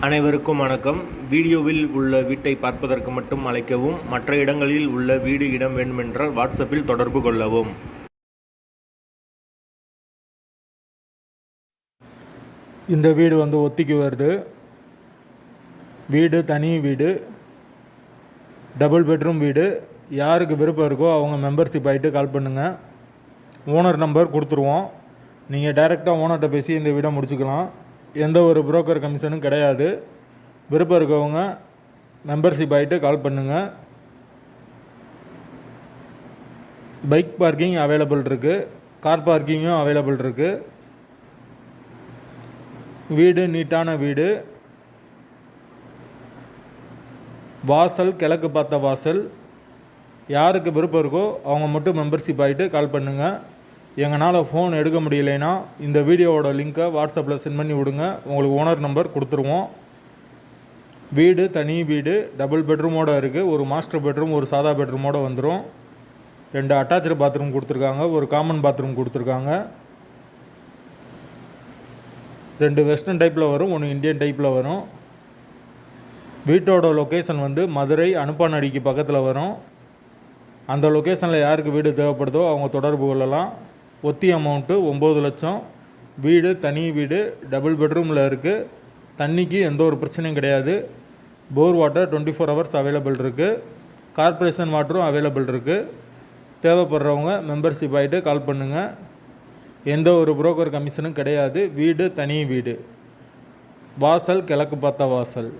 அனைவருக்கும் வணக்கம். வீடியோவில் உள்ள வீட்டை பார்ப்பதற்கு மட்டும் அழைக்கவும். மற்ற இடங்களில் உள்ள வீடு இடம் வேண்டுமென்றால் வாட்ஸ்அப்பில் தொடர்பு கொள்ளவும். இந்த வீடு ஒத்திக்கு வருது. வீடு தனி வீடு, டபுள் பெட்ரூம் வீடு. யாருக்கு விருப்பம் இருக்கோ அவங்க மெம்பர்ஷிப் ஆகிட்டு கால் பண்ணுங்கள். ஓனர் நம்பர் கொடுத்துருவோம். நீங்கள் டைரெக்டாக ஓனர்கிட்ட பேசி இந்த வீடை முடிச்சுக்கலாம். எந்த ஒரு புரோக்கர் கமிஷனும் கிடையாது. விருப்பம் இருக்கவங்க மெம்பர்ஷிப் ஆகிட்டு கால் பண்ணுங்கள். பைக் பார்க்கிங் அவைலபிள் இருக்குது, கார் பார்க்கிங்கும் அவைலபிள் இருக்குது. வீடு நீட்டான வீடு. வாசல் கிழக்கு பார்த்த வாசல். யாருக்கு விருப்பம் இருக்கோ அவங்க மட்டும் மெம்பர்ஷிப் ஆகிட்டு கால் பண்ணுங்கள். எங்களால் ஃபோன் எடுக்க முடியலைன்னா இந்த வீடியோவோட லிங்க்கை வாட்ஸ்அப்பில் சென்ட் பண்ணி விடுங்க. உங்களுக்கு ஓனர் நம்பர் கொடுத்துருவோம். வீடு தனி வீடு, டபுள் பெட்ரூமோடு இருக்குது. ஒரு மாஸ்டர் பெட்ரூம், ஒரு சாதா பெட்ரூமோடு வந்துடும். 2 அட்டாச்சு பாத்ரூம் கொடுத்துருக்காங்க, ஒரு காமன் பாத்ரூம் கொடுத்துருக்காங்க. 2 வெஸ்டர்ன் டைப்பில் வரும், 1 இந்தியன் டைப்பில் வரும். வீட்டோட லொக்கேஷன் மதுரை அனுப்பானடிக்கு பக்கத்தில் வரும். அந்த லொக்கேஷனில் யாருக்கு வீடு தேவைப்படுதோ அவங்க தொடர்பு கொள்ளலாம். ஒத்தி அமௌண்ட்டு 9 லட்சம். வீடு தனி வீடு, டபுள் பெட்ரூமில் இருக்குது. தண்ணிக்கு எந்த ஒரு பிரச்சனையும் கிடையாது. போர் வாட்டர் 24 ஹவர்ஸ் அவைலபிள் இருக்குது. கார்ப்பரேஷன் வாட்டரும் அவைலபிள் இருக்குது. தேவைப்படுறவங்க மெம்பர்ஷிப் ஆகிட்டு கால் பண்ணுங்கள். எந்த ஒரு புரோக்கர் கமிஷனும் கிடையாது. வீடு தனி வீடு. வாசல் கிழக்கு பார்த்த வாசல்.